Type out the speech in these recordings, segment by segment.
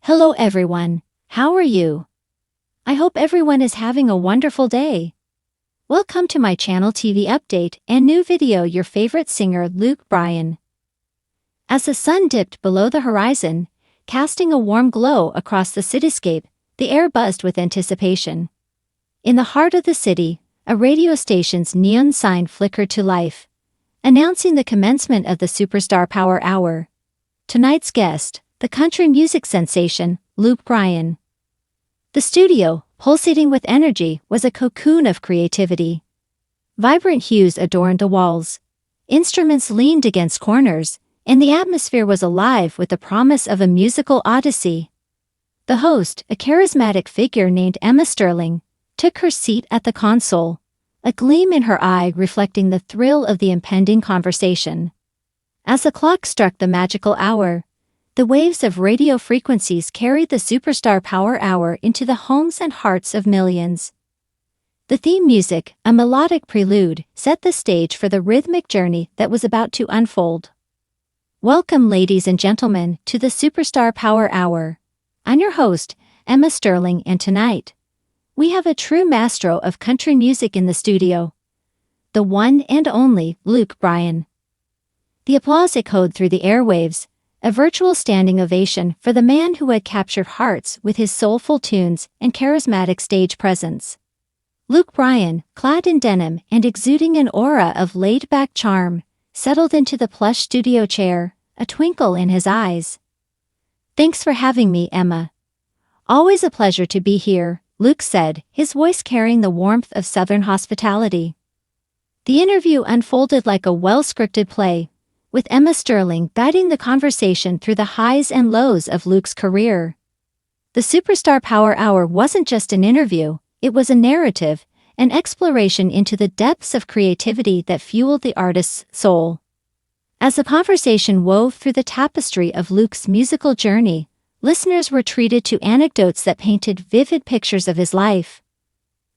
Hello everyone, how are you? I hope everyone is having a wonderful day. Welcome to my channel TV update and new video. Your favorite singer Bryan. As the sun dipped below the horizon, casting a warm glow across the cityscape, the air buzzed with anticipation. In the heart of the city, a radio station's neon sign flickered to life, announcing the commencement of the Superstar Power Hour. Tonight's guest, the country music sensation, Bryan. The studio, pulsating with energy, was a cocoon of creativity. Vibrant hues adorned the walls. Instruments leaned against corners, and the atmosphere was alive with the promise of a musical odyssey. The host, a charismatic figure named Emma Sterling, took her seat at the console, a gleam in her eye reflecting the thrill of the impending conversation. As the clock struck the magical hour, the waves of radio frequencies carried the Superstar Power Hour into the homes and hearts of millions. The theme music, a melodic prelude, set the stage for the rhythmic journey that was about to unfold. Welcome, ladies and gentlemen, to the Superstar Power Hour. I'm your host, Emma Sterling, and tonight, we have a true maestro of country music in the studio. The one and only Bryan. The applause echoed through the airwaves, a virtual standing ovation for the man who had captured hearts with his soulful tunes and charismatic stage presence. Bryan, clad in denim and exuding an aura of laid-back charm, settled into the plush studio chair, a twinkle in his eyes. "Thanks for having me, Emma. Always a pleasure to be here," Luke said, his voice carrying the warmth of Southern hospitality. The interview unfolded like a well-scripted play, with Emma Sterling guiding the conversation through the highs and lows of Luke's career. The Superstar Power Hour wasn't just an interview, it was a narrative, an exploration into the depths of creativity that fueled the artist's soul. As the conversation wove through the tapestry of Luke's musical journey, listeners were treated to anecdotes that painted vivid pictures of his life.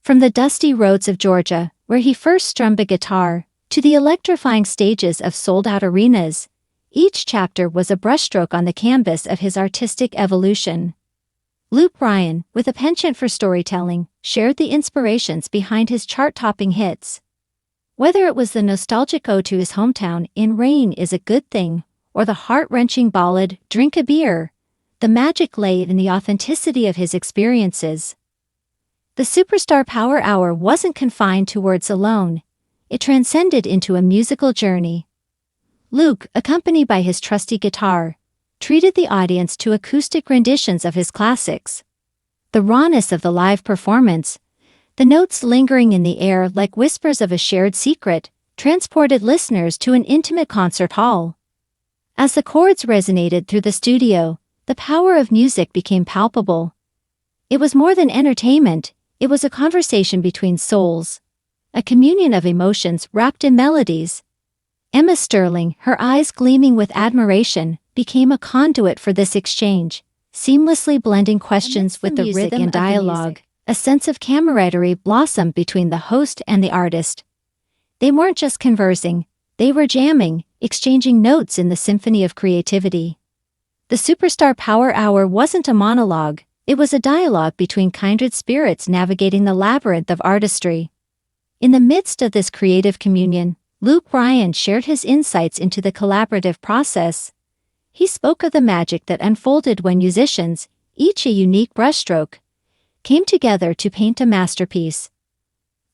From the dusty roads of Georgia, where he first strummed a guitar, to the electrifying stages of sold-out arenas, each chapter was a brushstroke on the canvas of his artistic evolution. Bryan, with a penchant for storytelling, shared the inspirations behind his chart-topping hits. Whether it was the nostalgic ode to his hometown in Rain Is a Good Thing, or the heart-wrenching ballad Drink a Beer, the magic lay in the authenticity of his experiences. The Superstar Power Hour wasn't confined to words alone. It transcended into a musical journey. Luke, accompanied by his trusty guitar, treated the audience to acoustic renditions of his classics. The rawness of the live performance, the notes lingering in the air like whispers of a shared secret, transported listeners to an intimate concert hall. As the chords resonated through the studio, the power of music became palpable. It was more than entertainment, it was a conversation between souls. A communion of emotions wrapped in melodies. Emma Sterling, her eyes gleaming with admiration, became a conduit for this exchange, seamlessly blending questions with the rhythm and dialogue. A sense of camaraderie blossomed between the host and the artist. They weren't just conversing, they were jamming, exchanging notes in the symphony of creativity. The Superstar Power Hour wasn't a monologue, it was a dialogue between kindred spirits navigating the labyrinth of artistry. In the midst of this creative communion, Bryan shared his insights into the collaborative process. He spoke of the magic that unfolded when musicians, each a unique brushstroke, came together to paint a masterpiece.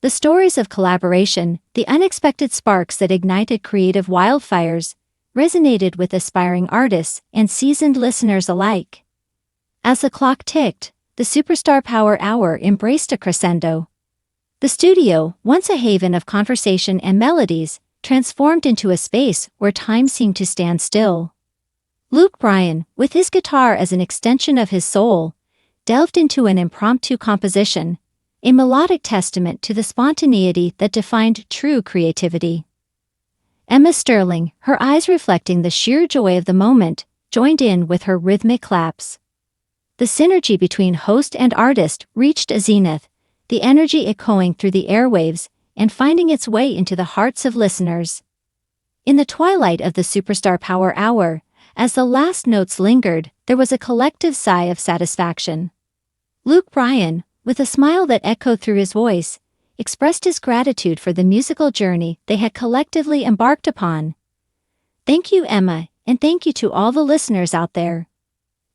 The stories of collaboration, the unexpected sparks that ignited creative wildfires, resonated with aspiring artists and seasoned listeners alike. As the clock ticked, the Superstar Power Hour embraced a crescendo. The studio, once a haven of conversation and melodies, transformed into a space where time seemed to stand still. Bryan, with his guitar as an extension of his soul, delved into an impromptu composition, a melodic testament to the spontaneity that defined true creativity. Emma Sterling, her eyes reflecting the sheer joy of the moment, joined in with her rhythmic claps. The synergy between host and artist reached a zenith, the energy echoing through the airwaves and finding its way into the hearts of listeners. In the twilight of the Superstar Power Hour, as the last notes lingered, there was a collective sigh of satisfaction. Luke Bryan, with a smile that echoed through his voice, expressed his gratitude for the musical journey they had collectively embarked upon. Thank you, Emma, and thank you to all the listeners out there.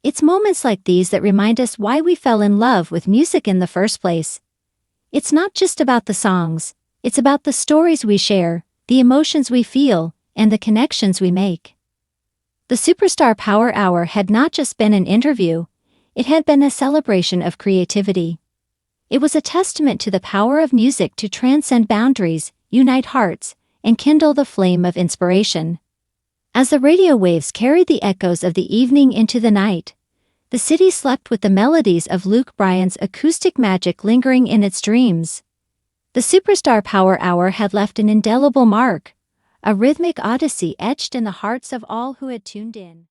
It's moments like these that remind us why we fell in love with music in the first place. It's not just about the songs, it's about the stories we share, the emotions we feel, and the connections we make. The Superstar Power Hour had not just been an interview, it had been a celebration of creativity. It was a testament to the power of music to transcend boundaries, unite hearts, and kindle the flame of inspiration. As the radio waves carried the echoes of the evening into the night, the city slept with the melodies of Luke Bryan's acoustic magic lingering in its dreams. The Superstar Power Hour had left an indelible mark, a rhythmic odyssey etched in the hearts of all who had tuned in.